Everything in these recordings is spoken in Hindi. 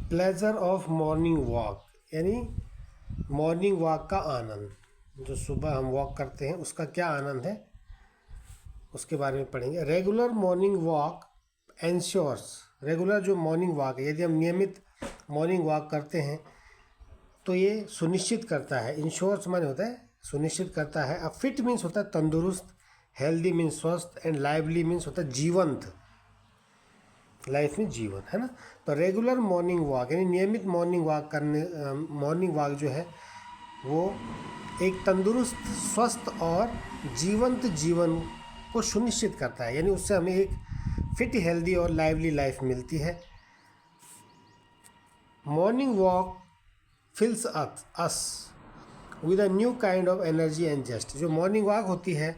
प्लेजर ऑफ मॉर्निंग वॉक, यानी मॉर्निंग वॉक का आनंद, जो सुबह हम वॉक करते हैं उसका क्या आनंद है उसके बारे में पढ़ेंगे। Regular morning walk ensures, regular जो मॉर्निंग वॉक है, यदि हम नियमित मॉर्निंग वॉक करते हैं तो ये सुनिश्चित करता है, इंश्योर्स माने होता है सुनिश्चित करता है। अब फिट मीन्स होता है तंदुरुस्त, हेल्दी मीन्स स्वस्थ, एंड लाइवली मीन्स होता है जीवंत, लाइफ में जीवन, है ना। तो रेगुलर मॉर्निंग वॉक यानी नियमित मॉर्निंग वॉक करने, मॉर्निंग वॉक जो है वो एक तंदुरुस्त, स्वस्थ और जीवंत जीवन को सुनिश्चित करता है, यानी उससे हमें एक फिट, हेल्दी और लाइवली लाइफ मिलती है। Morning walk fills us with a new kind of energy and zest. जो मॉर्निंग वॉक होती है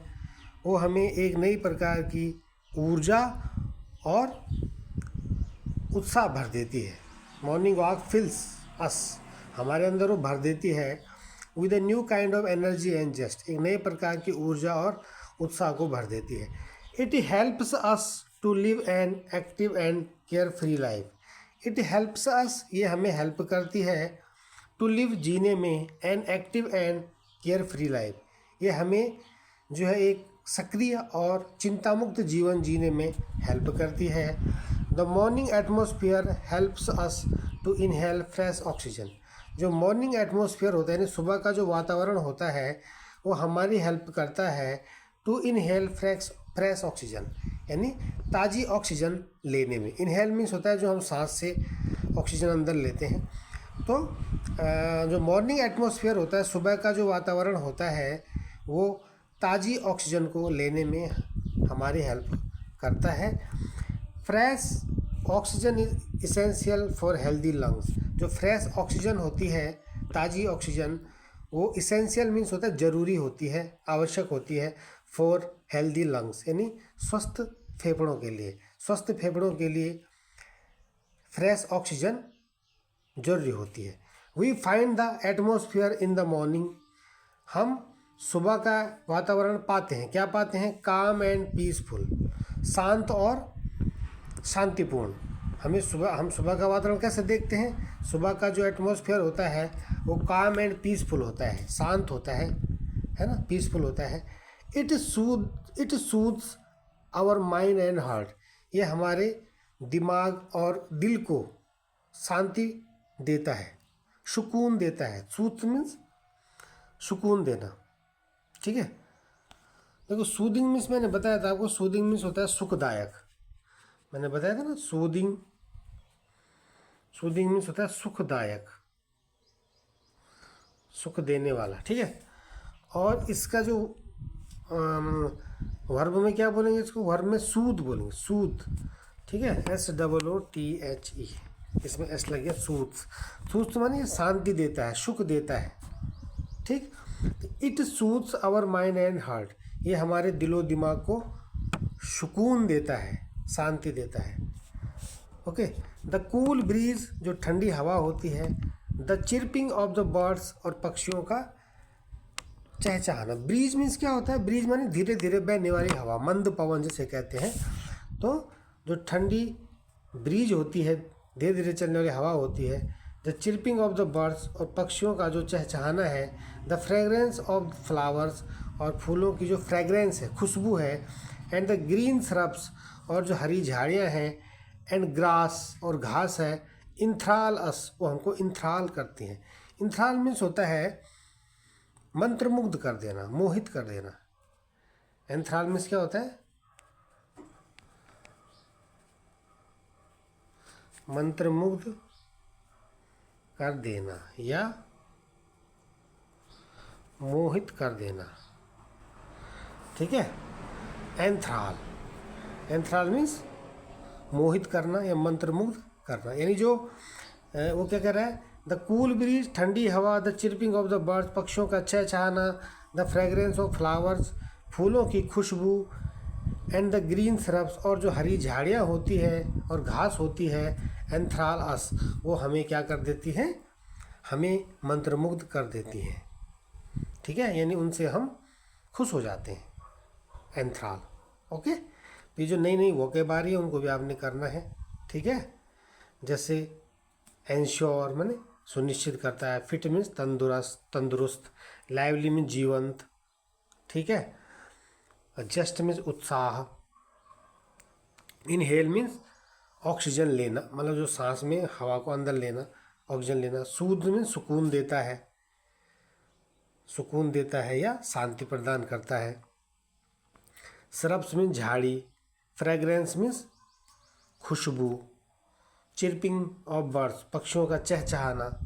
वो हमें एक नई प्रकार की ऊर्जा और उत्साह भर देती है। मॉर्निंग वॉक फिल्स अस, हमारे अंदर वो भर देती है with a new kind of energy and zest, एक नए प्रकार की ऊर्जा और उत्साह को भर देती है। It helps us to live an active and carefree life. It helps us, ये हमें हेल्प करती है, टू लिव जीने में, an active and carefree life, ये हमें जो है एक सक्रिय और चिंतामुक्त जीवन जीने में हेल्प करती है। The morning atmosphere helps us to inhale fresh oxygen. जो मॉर्निंग एटमॉस्फेयर होता है यानी सुबह का जो वातावरण होता है वो हमारी हेल्प करता है टू इनहेल फ्रेश ऑक्सीजन, यानी ताज़ी ऑक्सीजन लेने में। इनहेल मीन्स होता है जो हम सांस से ऑक्सीजन अंदर लेते हैं। तो जो मॉर्निंग एटमॉस्फेयर होता है, सुबह का जो वातावरण होता है वो ताज़ी ऑक्सीजन को लेने में हमारी हेल्प करता है। Fresh oxygen is essential for healthy lungs. जो फ्रेश ऑक्सीजन होती है, ताज़ी ऑक्सीजन, वो इसेंशियल मीन्स होता है ज़रूरी होती है, आवश्यक होती है, फॉर हेल्दी लंग्स यानी स्वस्थ फेफड़ों के लिए। स्वस्थ फेफड़ों के लिए फ्रेश ऑक्सीजन जरूरी होती है। We find the atmosphere in the morning. हम सुबह का वातावरण पाते हैं, क्या पाते हैं? काम एंड पीसफुल, शांत और शांतिपूर्ण। हम सुबह का वातावरण कैसे देखते हैं? सुबह का जो एटमॉस्फेयर होता है वो काम एंड पीसफुल होता है, शांत होता है ना, पीसफुल होता है। It soothes our mind and heart. ये हमारे दिमाग और दिल को शांति देता है, सुकून देता है। सूथ मीन्स सुकून देना, ठीक है। देखो सूदिंग मीन्स मैंने बताया था आपको, सूदिंग मीन्स होता है सुखदायक। मैंने बताया था ना, सूदिंग मीन्स होता है सुखदायक, सुख देने वाला, ठीक है। और इसका जो वर्ब में क्या बोलेंगे, इसको वर्ब में सूद बोलेंगे, सूद, ठीक है। SOOTHE, इसमें एस लग गया, सूद। सूद माने शांति देता है, सुख देता है, ठीक। It soothes our mind and heart. ये हमारे दिलो दिमाग को सुकून देता है, शांति देता है, ओके। द कूल ब्रीज, जो ठंडी हवा होती है। The chirping of the birds, और पक्षियों का चहचहाना। ब्रीज मीन्स क्या होता है? ब्रीज माने धीरे धीरे बहने वाली हवा, मंद पवन जिसे कहते हैं। तो जो ठंडी ब्रीज होती है, धीरे धीरे चलने वाली हवा होती है। The chirping of the birds, और पक्षियों का जो चहचहाना है। द फ्रेगरेंस ऑफ फ्लावर्स, और फूलों की जो फ्रेगरेंस है, खुशबू है। एंड द ग्रीन श्रब्स, और जो हरी झाड़ियाँ हैं। एंड ग्रास, और घास है। इंथ्राल अस, वो हमको इंथ्राल करती हैं। इंथ्राल मीन्स होता है मंत्रमुग्ध कर देना, मोहित कर देना। एंथ्राल मीन्स क्या होता है? मंत्रमुग्ध कर देना या मोहित कर देना, ठीक है। एंथ्राल मीन्स मोहित करना या मंत्रमुग्ध करना, यानी जो वो क्या कह रहा है? द कूल ब्रीज, ठंडी हवा। The chirping of the birds, पक्षियों का चहचहाना। द फ्रेगरेंस ऑफ फ्लावर्स, फूलों की खुशबू। एंड द ग्रीन श्रब्स, और जो हरी झाड़ियाँ होती है और घास होती है। एंथ्राल अस, वो हमें क्या कर देती हैं? हमें मंत्रमुग्ध कर देती हैं, ठीक है, यानी उनसे हम खुश हो जाते हैं। एंथ्राल, ओके। तो ये जो नई नई वोकेबलरी है उनको भी आपने करना है, ठीक है। जैसे एंश्योर माने सुनिश्चित करता है, फिट मीन्स तंदुरुस्त, लाइवली मीन्स जीवंत, ठीक है, जस्ट मीन्स उत्साह, इनहेल मीन्स ऑक्सीजन लेना, मतलब जो सांस में हवा को अंदर लेना, ऑक्सीजन लेना, सूद मीन्स सुकून देता है, सुकून देता है या शांति प्रदान करता है, सरप्स मीन्स झाड़ी, फ्रेग्रेंस मीन्स खुशबू, चिरपिंग ऑफ बर्ड्स पक्षियों का चहचहाना,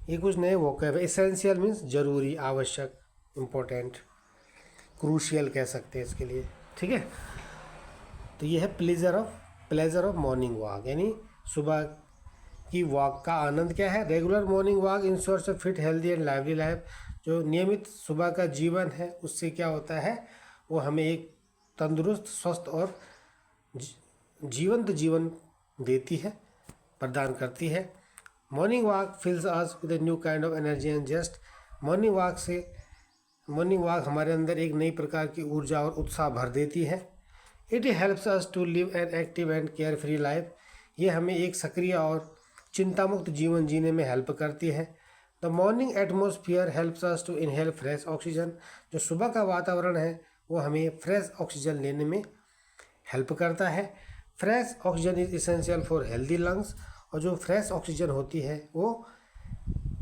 ये कुछ नए वोकैब है। एसेंशियल मीन्स जरूरी, आवश्यक, इम्पोर्टेंट, क्रूशियल कह सकते हैं इसके लिए, ठीक है। तो ये है प्लेजर ऑफ मॉर्निंग वॉक, यानी सुबह की वॉक का आनंद क्या है। Regular morning walk ensures a fit healthy and lively life, जो नियमित सुबह का जीवन है उससे क्या होता है, वो हमें एक तंदुरुस्त, स्वस्थ और जीवंत जीवन देती है, प्रदान करती है। Morning walk fills us with a new kind of energy and just, morning walk हमारे अंदर एक नई प्रकार की ऊर्जा और उत्साह भर देती है। It helps us to live an active and carefree life, ये हमें एक सक्रिय और चिंतामुक्त जीवन जीने में हेल्प करती है। The morning atmosphere helps us to inhale fresh oxygen, जो सुबह का वातावरण है वो हमें फ्रेश ऑक्सीजन लेने में हेल्प करता है। Fresh oxygen is essential for healthy lungs, और जो फ्रेश ऑक्सीजन होती है वो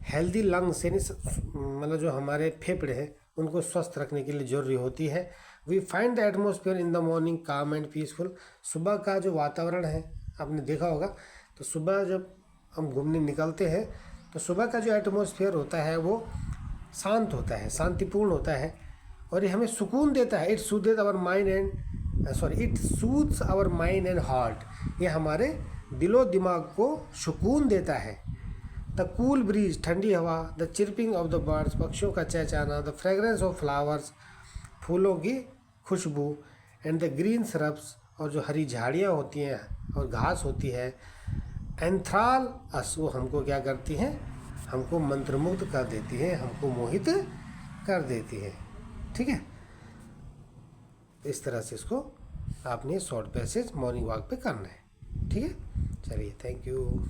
हेल्दी लंग्स यानी मतलब जो हमारे फेफड़े हैं उनको स्वस्थ रखने के लिए ज़रूरी होती है। We find the atmosphere in the morning calm and peaceful, सुबह का जो वातावरण है आपने देखा होगा, तो सुबह जब हम घूमने निकलते हैं तो सुबह का जो एटमॉस्फेयर होता है वो शांत होता है, शांतिपूर्ण होता है, और ये हमें सुकून देता है। It soothes our mind and heart, ये हमारे दिलो दिमाग को सुकून देता है। द कूल ब्रीज, ठंडी हवा, the chirping of the birds, पक्षियों का चहचहाना, द फ्रेगरेंस ऑफ फ्लावर्स, फूलों की खुशबू, एंड द ग्रीन श्रब्स, और जो हरी झाड़ियाँ होती हैं और घास होती है, एंथ्राल अस, वो हमको क्या करती हैं, हमको मंत्रमुग्ध कर देती है, हमको मोहित कर देती है, ठीक है। इस तरह से इसको आपने शॉर्ट पैसेज मॉर्निंग वॉक पे करना है, ठीक है। चलिए, थैंक यू।